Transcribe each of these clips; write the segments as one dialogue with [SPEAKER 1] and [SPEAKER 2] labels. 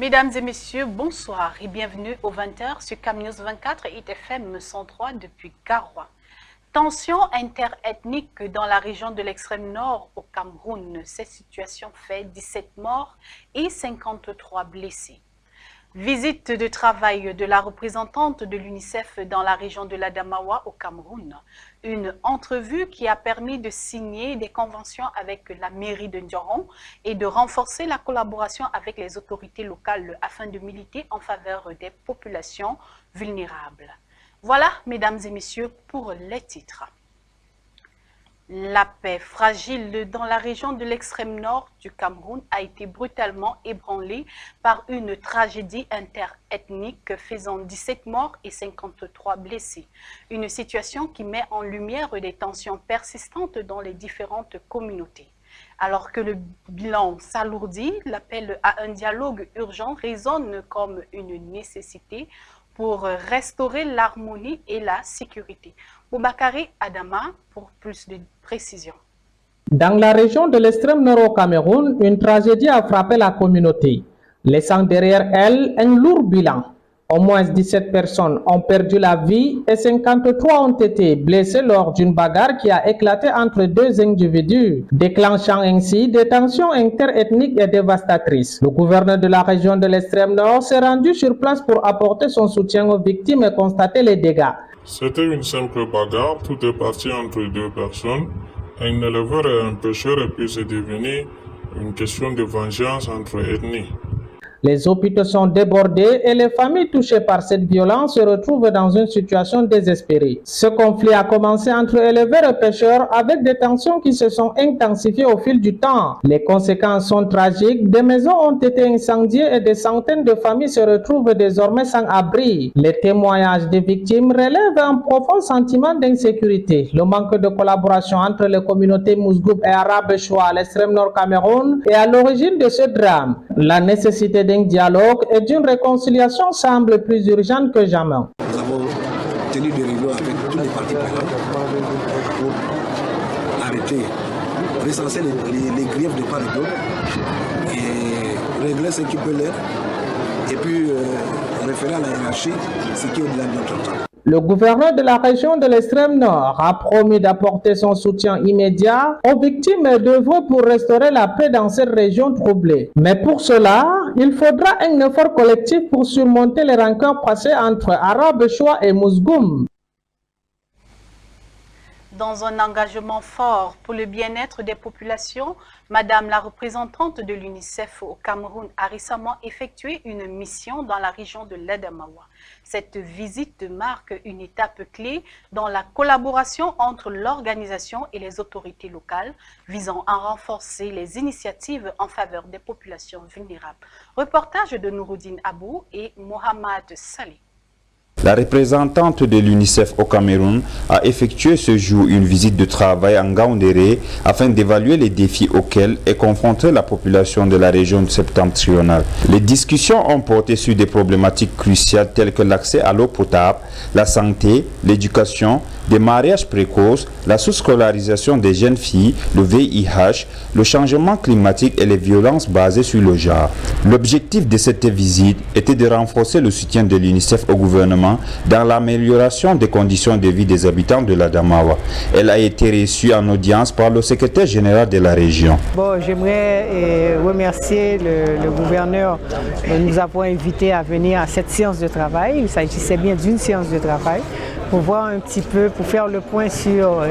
[SPEAKER 1] Mesdames et messieurs, bonsoir et bienvenue aux 20h sur CamNews 24 et ITFM 103 depuis Garoua. Tension interethnique dans la région de l'extrême nord au Cameroun. Cette situation fait 17 morts et 53 blessés. Visite de travail de la représentante de l'UNICEF dans la région de l'Adamawa au Cameroun. Une entrevue qui a permis de signer des conventions avec la mairie de Ndioron et de renforcer la collaboration avec les autorités locales afin de militer en faveur des populations vulnérables. Voilà, mesdames et messieurs, pour les titres. La paix fragile dans la région de l'extrême nord du Cameroun a été brutalement ébranlée par une tragédie interethnique faisant 17 morts et 53 blessés. Une situation qui met en lumière des tensions persistantes dans les différentes communautés. Alors que le bilan s'alourdit, l'appel à un dialogue urgent résonne comme une nécessité pour restaurer l'harmonie et la sécurité. Boubacaré Adama pour plus de précisions.
[SPEAKER 2] Dans la région de l'extrême nord au Cameroun, une tragédie a frappé la communauté, laissant derrière elle un lourd bilan. Au moins 17 personnes ont perdu la vie et 53 ont été blessées lors d'une bagarre qui a éclaté entre deux individus, déclenchant ainsi des tensions interethniques et dévastatrices. Le gouverneur de la région de l'extrême nord s'est rendu sur place pour apporter son soutien aux victimes et constater les dégâts.
[SPEAKER 3] C'était une simple bagarre, tout est parti entre deux personnes, un éleveur et un pêcheur, et puis c'est devenu une question de vengeance entre ethnies.
[SPEAKER 2] Les hôpitaux sont débordés et les familles touchées par cette violence se retrouvent dans une situation désespérée. Ce conflit a commencé entre éleveurs et pêcheurs avec des tensions qui se sont intensifiées au fil du temps. Les conséquences sont tragiques, des maisons ont été incendiées et des centaines de familles se retrouvent désormais sans abri. Les témoignages des victimes relèvent un profond sentiment d'insécurité. Le manque de collaboration entre les communautés Mousgoub et Arabes-Choua à l'extrême nord Cameroun est à l'origine de ce drame. La nécessité d'un dialogue et d'une réconciliation semble plus urgente que jamais.
[SPEAKER 4] Nous avons tenu des réunions avec tous les partis prenants pour arrêter, recenser les griefs de part et d'autre et régler ce qui peut l'être et puis référer à la hiérarchie ce qui est au-delà de notre temps.
[SPEAKER 2] Le gouverneur de la région de l'extrême nord a promis d'apporter son soutien immédiat aux victimes et d'œuvrer pour restaurer la paix dans cette région troublée. Mais pour cela, il faudra un effort collectif pour surmonter les rancœurs passées entre Arabes-Choua et Mousgoum.
[SPEAKER 1] Dans un engagement fort pour le bien-être des populations, Madame la représentante de l'UNICEF au Cameroun a récemment effectué une mission dans la région de l'Adamawa. Cette visite marque une étape clé dans la collaboration entre l'organisation et les autorités locales, visant à renforcer les initiatives en faveur des populations vulnérables. Reportage de Nouroudine Abou et Mohamed Saleh.
[SPEAKER 5] La représentante de l'UNICEF au Cameroun a effectué ce jour une visite de travail en Gaoundéré afin d'évaluer les défis auxquels est confrontée la population de la région septentrionale. Les discussions ont porté sur des problématiques cruciales telles que l'accès à l'eau potable, la santé, l'éducation, des mariages précoces, la sous-scolarisation des jeunes filles, le VIH, le changement climatique et les violences basées sur le genre. L'objectif de cette visite était de renforcer le soutien de l'UNICEF au gouvernement dans l'amélioration des conditions de vie des habitants de l'Adamawa. Elle a été reçue en audience par le secrétaire général de la région.
[SPEAKER 6] Bon, j'aimerais remercier le gouverneur de nous avoir invités à venir à cette séance de travail. Il s'agissait bien d'une séance de travail pour voir un petit peu, pour faire le point sur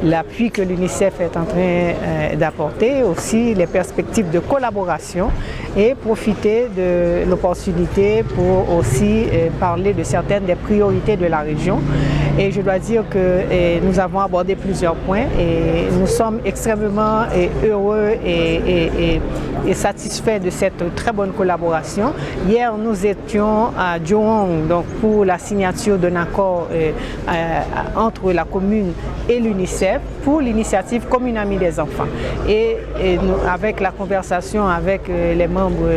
[SPEAKER 6] l'appui que l'UNICEF est en train d'apporter, aussi les perspectives de collaboration et profiter de l'opportunité pour aussi parler de certaines des priorités de la région. Et je dois dire que nous avons abordé plusieurs points et nous sommes extrêmement heureux et satisfaits de cette très bonne collaboration. Hier, nous étions à Djohong donc pour la signature d'un accord entre la commune et l'UNICEF pour l'initiative Commune Amie des enfants. Et nous, avec la conversation avec les membres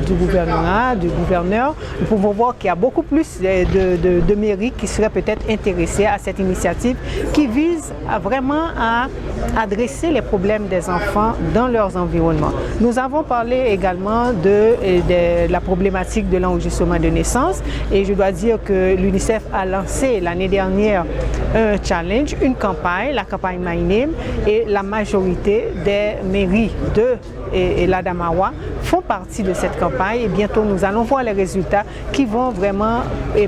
[SPEAKER 6] du gouvernement, du gouverneur, nous pouvons voir qu'il y a beaucoup plus de mairies qui seraient peut-être intéressés à cette initiative qui vise vraiment à adresser les problèmes des enfants dans leurs environnements. Nous avons parlé également de la problématique de l'enregistrement de naissance et je dois dire que l'UNICEF a lancé l'année dernière un challenge, une campagne, la campagne My Name, et la majorité des mairies de l'Adamawa font partie de cette campagne et bientôt nous allons voir les résultats qui vont vraiment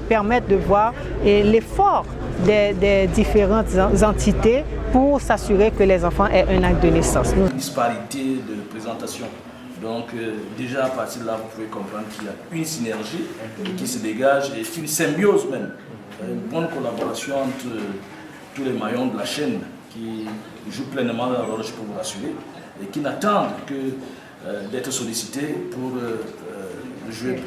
[SPEAKER 6] permettre de voir l'effort des différentes entités pour s'assurer que les enfants aient un acte de naissance.
[SPEAKER 7] Une disparité de présentation. Donc déjà à partir de là, vous pouvez comprendre qu'il y a une synergie qui se dégage et une symbiose même. Une bonne collaboration entre tous les maillons de la chaîne qui jouent pleinement leur rôle, je peux vous rassurer, et qui n'attendent que d'être sollicités pour jouer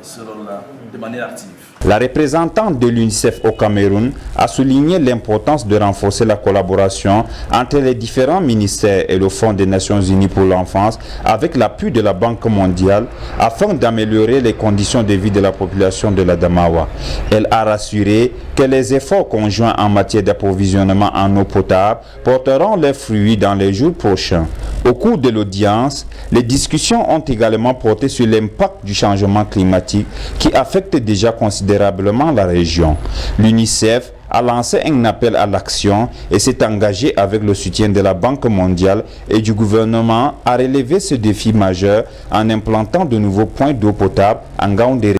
[SPEAKER 7] ce rôle-là de manière active.
[SPEAKER 5] La représentante de l'UNICEF au Cameroun a souligné l'importance de renforcer la collaboration entre les différents ministères et le Fonds des Nations Unies pour l'enfance avec l'appui de la Banque mondiale afin d'améliorer les conditions de vie de la population de l'Adamawa. Elle a rassuré que les efforts conjoints en matière d'approvisionnement en eau potable porteront leurs fruits dans les jours prochains. Au cours de l'audience, les discussions ont également porté sur l'impact du changement climatique qui affecte déjà considérablement la région. L'UNICEF a lancé un appel à l'action et s'est engagé avec le soutien de la Banque mondiale et du gouvernement à relever ce défi majeur en implantant de nouveaux points d'eau potable en Gaoundéré.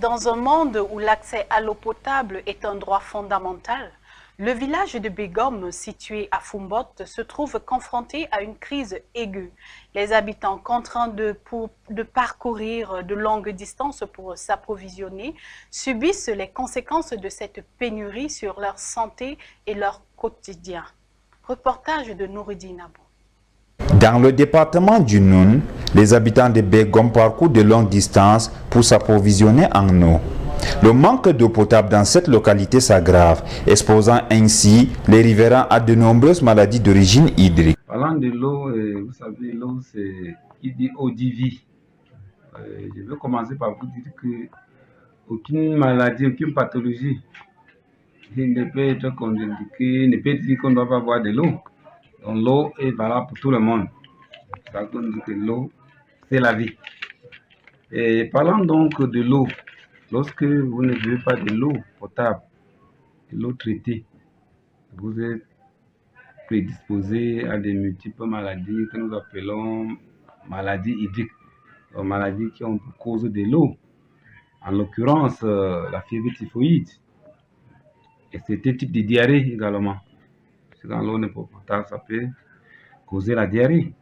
[SPEAKER 1] Dans un monde où l'accès à l'eau potable est un droit fondamental, le village de Begom, situé à Fumbot, se trouve confronté à une crise aiguë. Les habitants, contraints de parcourir de longues distances pour s'approvisionner, subissent les conséquences de cette pénurie sur leur santé et leur quotidien. Reportage de Noureddin Abou.
[SPEAKER 5] Dans le département du Noun, les habitants de Begom parcourent de longues distances pour s'approvisionner en eau. Le manque d'eau potable dans cette localité s'aggrave, exposant ainsi les riverains à de nombreuses maladies d'origine hydrique.
[SPEAKER 8] Parlant de l'eau, vous savez, l'eau c'est qui dit eau dit vie. Je vais commencer par vous dire que aucune maladie, aucune pathologie ne peut être contre-indiquée, ne peut dire qu'on ne doit pas boire de l'eau. Donc l'eau est valable pour tout le monde. C'est ça qu'on dit que l'eau, c'est la vie. Et parlant donc de l'eau, lorsque vous ne buvez pas de l'eau potable, de l'eau traitée, vous êtes prédisposé à des multiples maladies que nous appelons maladies hydriques, donc maladies qui ont pour cause de l'eau, en l'occurrence la fièvre typhoïde et certains types de diarrhée également. Parce que quand l'eau n'est pas potable, ça peut causer la diarrhée.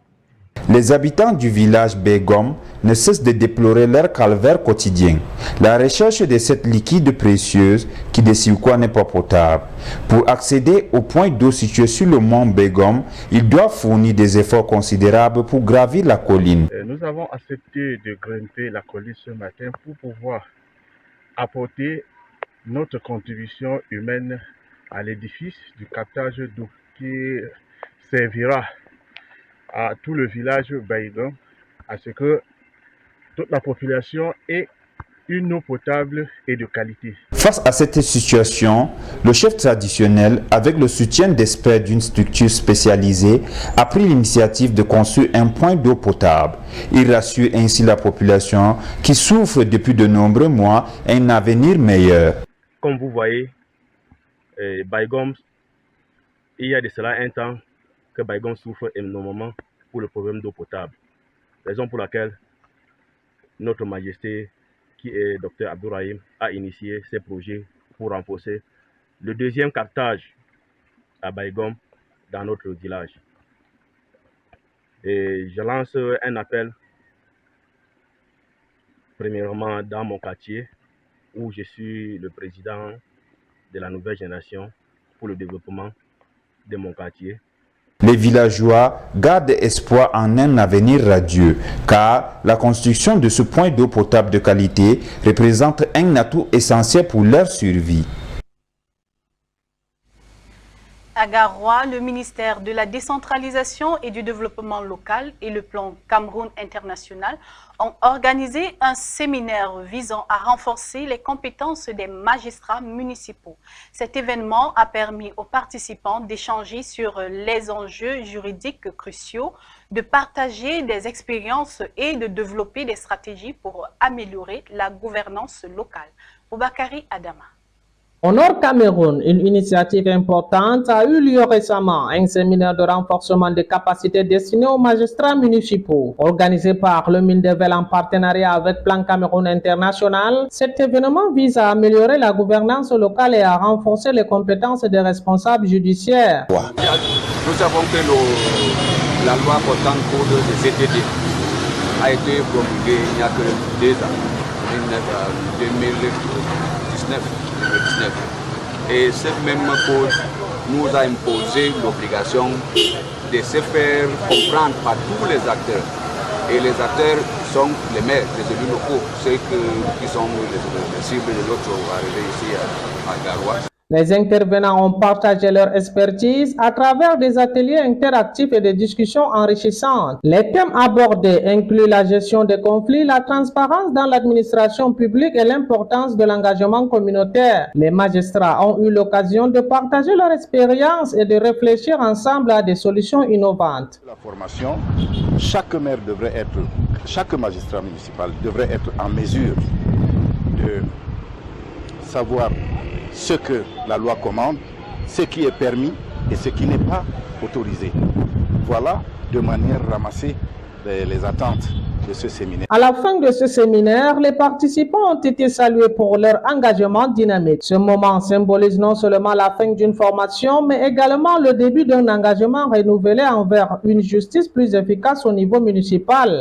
[SPEAKER 5] Les habitants du village Begom ne cessent de déplorer leur calvaire quotidien. La recherche de cette liquide précieuse qui de surcroît n'est pas potable. Pour accéder au point d'eau situé sur le mont Begom, ils doivent fournir des efforts considérables pour gravir la colline.
[SPEAKER 9] Nous avons accepté de grimper la colline ce matin pour pouvoir apporter notre contribution humaine à l'édifice du captage d'eau qui servira à tout le village Baïgom, à ce que toute la population ait une eau potable et de qualité.
[SPEAKER 5] Face à cette situation, le chef traditionnel, avec le soutien d'experts d'une structure spécialisée, a pris l'initiative de construire un point d'eau potable. Il rassure ainsi la population qui souffre depuis de nombreux mois un avenir meilleur.
[SPEAKER 9] Comme vous voyez, Baïgom, il y a de cela un temps que Baïgom souffre énormément pour le problème d'eau potable. Raison pour laquelle notre Majesté, qui est Dr Abdourahim, a initié ces projets pour renforcer le deuxième captage à Baïgom dans notre village. Et je lance un appel, premièrement dans mon quartier, où je suis le président de la nouvelle génération pour le développement de mon quartier.
[SPEAKER 5] Les villageois gardent espoir en un avenir radieux, car la construction de ce point d'eau potable de qualité représente un atout essentiel pour leur survie.
[SPEAKER 1] À Garoua, le ministère de la décentralisation et du développement local et le plan Cameroun international ont organisé un séminaire visant à renforcer les compétences des magistrats municipaux. Cet événement a permis aux participants d'échanger sur les enjeux juridiques cruciaux, de partager des expériences et de développer des stratégies pour améliorer la gouvernance locale. Boubacarry Adama.
[SPEAKER 2] Au Nord Cameroun, une initiative importante a eu lieu récemment, un séminaire de renforcement des capacités destiné aux magistrats municipaux. Organisé par le Mindevel en partenariat avec Plan Cameroun International, cet événement vise à améliorer la gouvernance locale et à renforcer les compétences des responsables judiciaires.
[SPEAKER 10] Nous savons que la loi portant code de CTD a été promulguée il n'y a que 2 ans, 2019. Et ce même code nous a imposé l'obligation de se faire comprendre par tous les acteurs. Et les acteurs sont les maires, les élus locaux, ceux qui sont les cibles de l'autre arrivés ici à Garoua.
[SPEAKER 2] Les intervenants ont partagé leur expertise à travers des ateliers interactifs et des discussions enrichissantes. Les thèmes abordés incluent la gestion des conflits, la transparence dans l'administration publique et l'importance de l'engagement communautaire. Les magistrats ont eu l'occasion de partager leur expérience et de réfléchir ensemble à des solutions innovantes.
[SPEAKER 11] La formation, chaque magistrat municipal devrait être en mesure de savoir ce que la loi commande, ce qui est permis et ce qui n'est pas autorisé. Voilà de manière ramassée les attentes de ce séminaire.
[SPEAKER 2] À la fin de ce séminaire, les participants ont été salués pour leur engagement dynamique. Ce moment symbolise non seulement la fin d'une formation, mais également le début d'un engagement renouvelé envers une justice plus efficace au niveau municipal.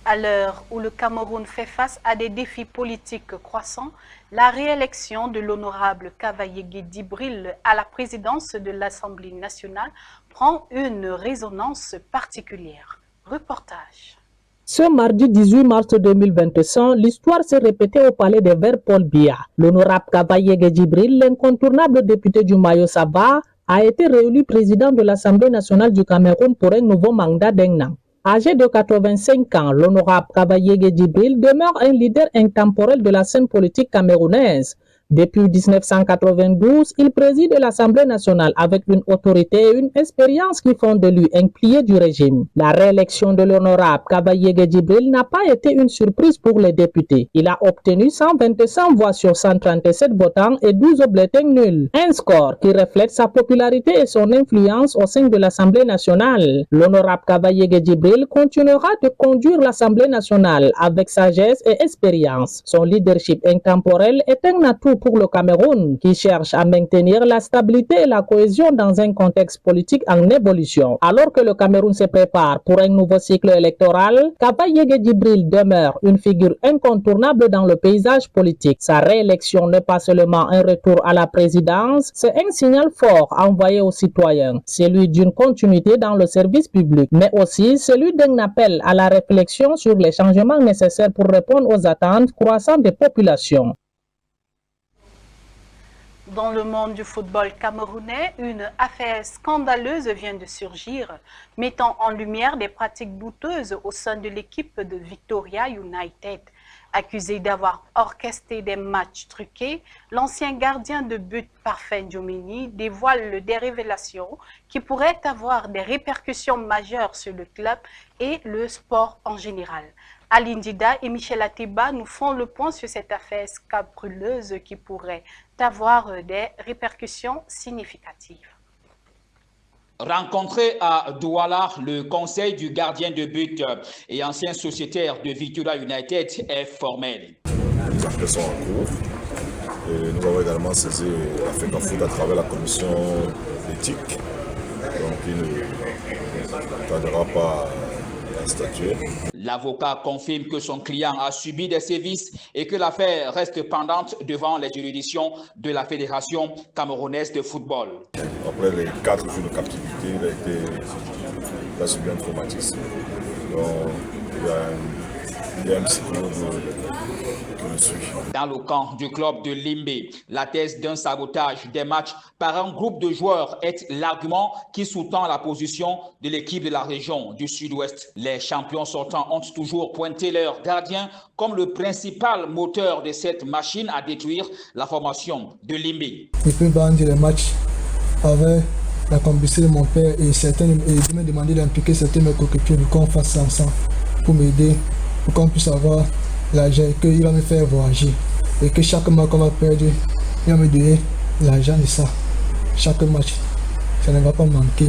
[SPEAKER 1] À l'heure où le Cameroun fait face à des défis politiques croissants, la réélection de l'honorable Kavayegue Djibril à la présidence de l'Assemblée nationale prend une résonance particulière. Reportage.
[SPEAKER 12] Ce mardi 18 mars 2025, l'histoire s'est répétée au palais des Verts Paul Biya. L'honorable Kavayegue Djibril, l'incontournable député du Mayo-Saba, a été réélu président de l'Assemblée nationale du Cameroun pour un nouveau mandat d'un an. Âgé de 85 ans, l'honorable Kavayegue Djibril demeure un leader intemporel de la scène politique camerounaise. Depuis 1992, il préside l'Assemblée nationale avec une autorité et une expérience qui font de lui un pilier du régime. La réélection de l'honorable Kavayegue Djibril n'a pas été une surprise pour les députés. Il a obtenu 125 voix sur 137 votants et 12 bulletins nuls. Un score qui reflète sa popularité et son influence au sein de l'Assemblée nationale. L'honorable Kavayegue Djibril continuera de conduire l'Assemblée nationale avec sagesse et expérience. Son leadership intemporel est un atout pour le Cameroun, qui cherche à maintenir la stabilité et la cohésion dans un contexte politique en évolution. Alors que le Cameroun se prépare pour un nouveau cycle électoral, Kavayegue Djibril demeure une figure incontournable dans le paysage politique. Sa réélection n'est pas seulement un retour à la présidence, c'est un signal fort envoyé aux citoyens, celui d'une continuité dans le service public, mais aussi celui d'un appel à la réflexion sur les changements nécessaires pour répondre aux attentes croissantes des populations.
[SPEAKER 1] Dans le monde du football camerounais, une affaire scandaleuse vient de surgir, mettant en lumière des pratiques douteuses au sein de l'équipe de Victoria United. Accusé d'avoir orchestré des matchs truqués, l'ancien gardien de but Parfait Djomini dévoile des révélations qui pourraient avoir des répercussions majeures sur le club et le sport en général. Aline Dida et Michel Atiba nous font le point sur cette affaire scabreuse qui pourrait avoir des répercussions significatives.
[SPEAKER 13] Rencontré à Douala, le conseil du gardien de but et ancien sociétaire de Victoria United est formel.
[SPEAKER 14] Les enquêtes sont en cours. Et nous avons également saisi l'Afrique en foot à travers la commission éthique. Donc il ne tardera pas à statuer.
[SPEAKER 13] L'avocat confirme que son client a subi des sévices et que l'affaire reste pendante devant les juridictions de la Fédération camerounaise de football.
[SPEAKER 14] Après les 4 jours de captivité, il a subi un traumatisme. Donc, il y a un psychologue le suit.
[SPEAKER 13] Dans le camp du club de Limbe, la thèse d'un sabotage des matchs par un groupe de joueurs est l'argument qui sous-tend la position de l'équipe de la région du Sud-Ouest. Les champions sortants ont toujours pointé leur gardien comme le principal moteur de cette machine à détruire la formation de Limbe.
[SPEAKER 15] Je peux bandir les matchs avec la complicité de mon père et de me demander d'impliquer certains de mes coéquipiers pour qu'on fasse ça ensemble, pour m'aider, pour qu'on puisse avoir l'argent et qu'il va me faire voyager. Et que chaque match qu'on va perdre, il va me donner l'argent de ça. Chaque match, ça ne va pas manquer.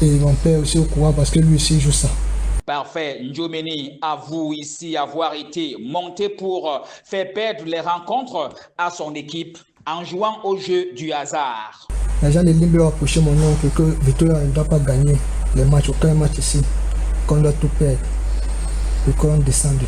[SPEAKER 15] Et mon père aussi au courant parce que lui aussi joue ça.
[SPEAKER 13] Parfait, Njomeni avoue ici avoir été monté pour faire perdre les rencontres à son équipe en jouant au jeu du hasard.
[SPEAKER 15] L'agent de Limbe a approché mon oncle que Victoria ne doit pas gagner les matchs, aucun match ici, qu'on doit tout perdre et qu'on descende.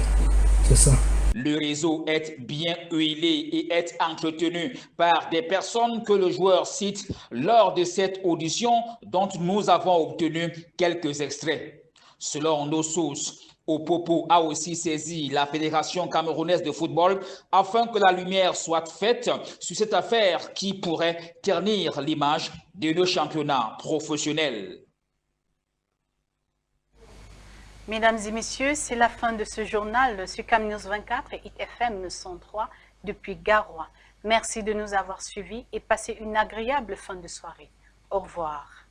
[SPEAKER 15] C'est ça.
[SPEAKER 13] Le réseau est bien huilé et est entretenu par des personnes que le joueur cite lors de cette audition dont nous avons obtenu quelques extraits. Selon nos sources, Opopo a aussi saisi la Fédération camerounaise de football afin que la lumière soit faite sur cette affaire qui pourrait ternir l'image de nos championnats professionnels.
[SPEAKER 1] Mesdames et messieurs, c'est la fin de ce journal sur CamNews 24 et ITFM 103 depuis Garoua. Merci de nous avoir suivis et passez une agréable fin de soirée. Au revoir.